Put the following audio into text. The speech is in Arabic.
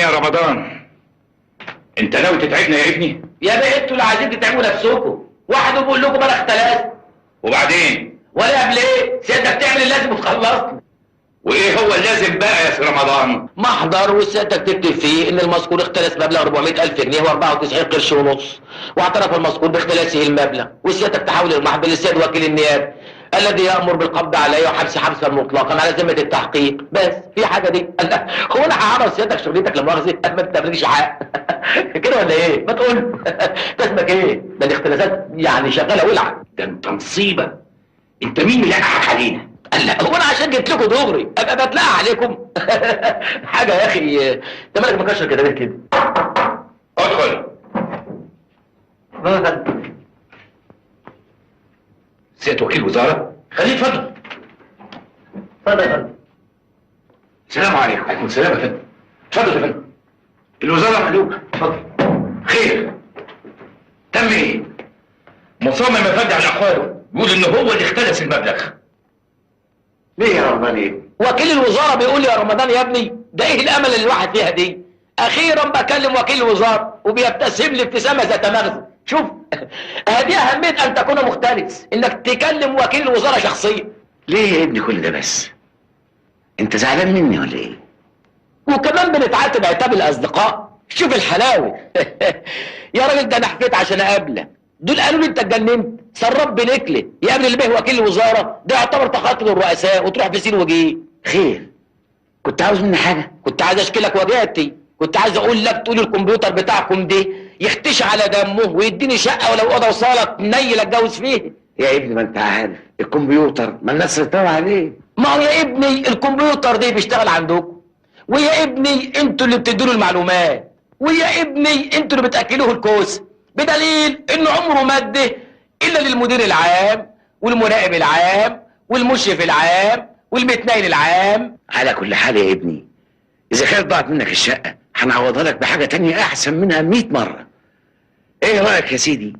يا رمضان؟ انت ناوي تتعبنا يا ابني؟ يا بيه انتوا اللي عايزين تتعبوا نفسكم، واحد بيقول لكم انا اختلست وبعدين؟ ولا قبل ايه؟ سيادتك تعمل اللازم وتخلصنا. وايه هو اللازم بقى يا سي رمضان؟ محضر وسيادتك تكتب فيه ان المذكور اختلس مبلغ 400,000 جنيه و94 قرش ونص، واعترف المذكور باختلاسه المبلغ، وسيادتك تحول المحضر للسيد وكيل النيابه الذي يامر بالقبض عليه وحبس حبسا مطلقا على ذمه التحقيق. بس في حاجه دي هو انا هعرف سيادتك شغلتك لا مؤاخذه ما بتعمليش حق كده ولا ايه؟ ما تقول ده اسمك ايه؟ ده الاختلاسات يعني شغاله ولعه. ده انت مصيبه. انت مين اللي قاعد علينا؟ لا هو انا عشان جيت لكم دغري ابقى بتلاقى عليكم حاجه يا اخي. انت مالك مكشر كده ليه كده؟ ادخل. سيادة وكيل وزاره؟ خليه اتفضل. اتفضل يا فندم. السلام عليكم. وعليكم السلام يا فندم. اتفضل يا فندم. الوزاره مقلوبه. اتفضل. خير؟ تم ايه؟ مصمم يا فندم على اقواله، بيقول ان هو اللي اختلس المبلغ. ليه يا رمضان ايه؟ وكيل الوزاره بيقول لي يا رمضان يا ابني ده ايه الامل اللي الواحد فيها دي؟ اخيرا بكلم وكيل الوزاره وبيبتسم لي ابتسامه ذات مغزى. شوف هذه اهميه ان تكون مختلس، انك تكلم وكيل الوزاره شخصيا. ليه يا ابني كل ده بس؟ انت زعلان مني ولا ايه؟ وكمان بنتعاتب عتاب الاصدقاء. شوف الحلاوه يا راجل ده انا حكيت عشان اقابلك، دول قالوا لي انت اتجننت سراب بنكله يا ابن اللي به وكيل الوزاره ده يعتبر تخاطب الرؤساء وتروح في سين وجيه. خير؟ كنت عاوز مني حاجه؟ كنت عايز اشكلك وجهتي، كنت عايز اقول لك تقول الكمبيوتر بتاعكم ده يختش على دمه ويديني شقه ولو اوضه وصاله تنيل اتجوز فيه. يا ابني ما انت عارف الكمبيوتر ما الناس سيطروا عليه. ما هو يا ابني الكمبيوتر ده بيشتغل عندكم، ويا ابني انتوا اللي بتدوا له المعلومات، ويا ابني انتوا اللي بتاكلوه الكوس، بدليل انه عمره ما ادى الا للمدير العام والمراقب العام والمشرف العام والمتنايل العام. على كل حال يا ابني اذا كانت ضاعت منك الشقه هنعوضها لك بحاجه تانية احسن منها 100 مره. ايه رايك يا سيدي